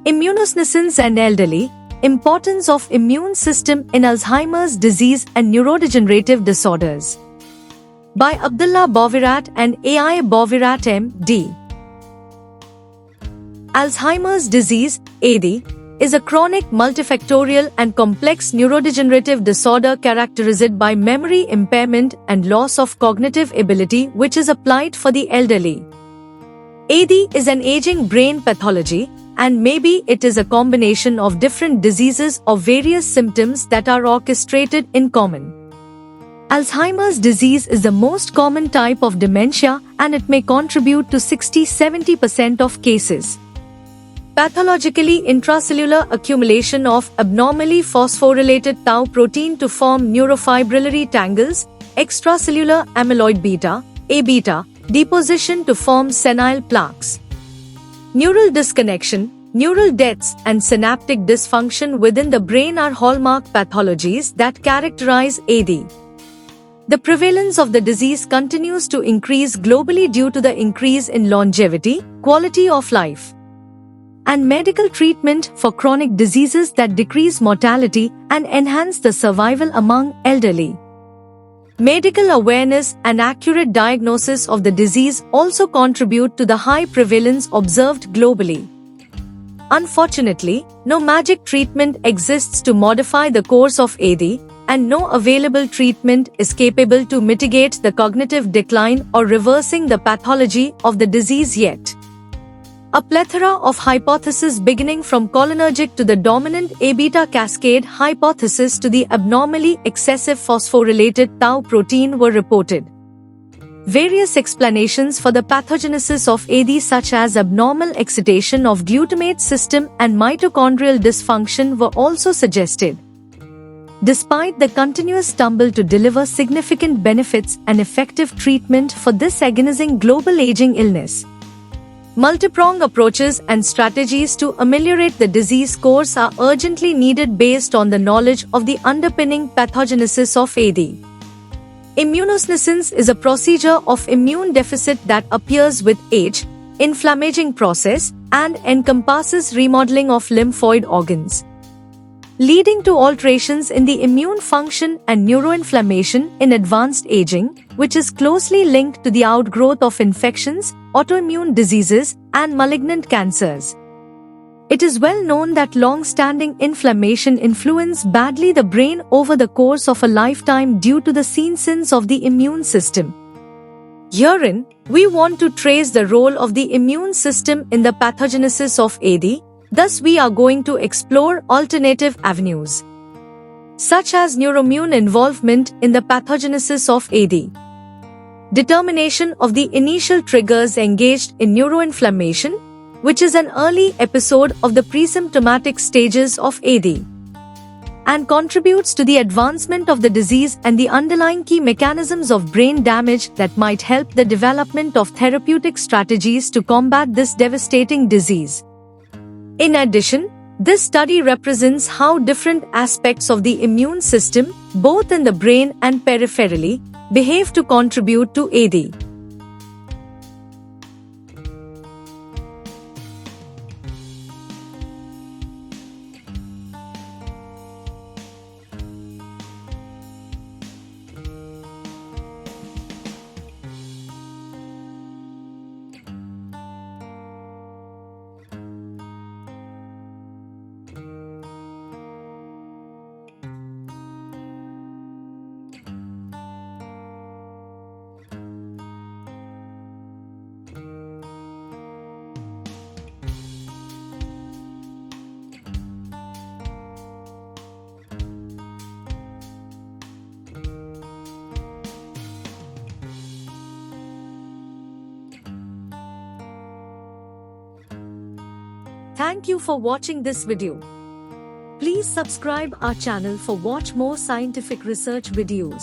Immunosenescence and elderly, importance of immune system in Alzheimer's disease and neurodegenerative disorders. By Abdullah Bovirat and AI Bovirat M.D. Alzheimer's disease, AD, is a chronic multifactorial and complex neurodegenerative disorder characterized by memory impairment and loss of cognitive ability which is applied for the elderly. AD is an aging brain pathology, and maybe it is a combination of different diseases or various symptoms that are orchestrated in common. Alzheimer's disease is the most common type of dementia and it may contribute to 60-70% of cases. Pathologically, intracellular accumulation of abnormally phosphorylated tau protein to form neurofibrillary tangles, extracellular amyloid beta, A-beta, deposition to form senile plaques. Neural disconnection, neural deaths and synaptic dysfunction within the brain are hallmark pathologies that characterize AD. The prevalence of the disease continues to increase globally due to the increase in longevity, quality of life, and medical treatment for chronic diseases that decrease mortality and enhance the survival among elderly. Medical awareness and accurate diagnosis of the disease also contribute to the high prevalence observed globally. Unfortunately, no magic treatment exists to modify the course of AD, and no available treatment is capable to mitigate the cognitive decline or reversing the pathology of the disease yet. A plethora of hypotheses beginning from cholinergic to the dominant A-beta cascade hypothesis to the abnormally excessive phosphorylated tau protein were reported. Various explanations for the pathogenesis of AD such as abnormal excitation of glutamate system and mitochondrial dysfunction were also suggested. Despite the continuous stumble to deliver significant benefits and effective treatment for this agonizing global aging illness, multi-pronged approaches and strategies to ameliorate the disease course are urgently needed based on the knowledge of the underpinning pathogenesis of AD. Immunosenescence is a procedure of immune deficit that appears with age, inflammaging process, and encompasses remodeling of lymphoid organs, leading to alterations in the immune function and neuroinflammation in advanced aging, which is closely linked to the outgrowth of infections, autoimmune diseases, and malignant cancers. It is well known that long-standing inflammation influences badly the brain over the course of a lifetime due to the senescence of the immune system. Herein, we want to trace the role of the immune system in the pathogenesis of AD. Thus, we are going to explore alternative avenues, such as neuroimmune involvement in the pathogenesis of AD, determination of the initial triggers engaged in neuroinflammation, which is an early episode of the presymptomatic stages of AD, and contributes to the advancement of the disease and the underlying key mechanisms of brain damage that might help the development of therapeutic strategies to combat this devastating disease. In addition, this study represents how different aspects of the immune system, both in the brain and peripherally, behave to contribute to AD. Thank you for watching this video. Please subscribe our channel for watch more scientific research videos.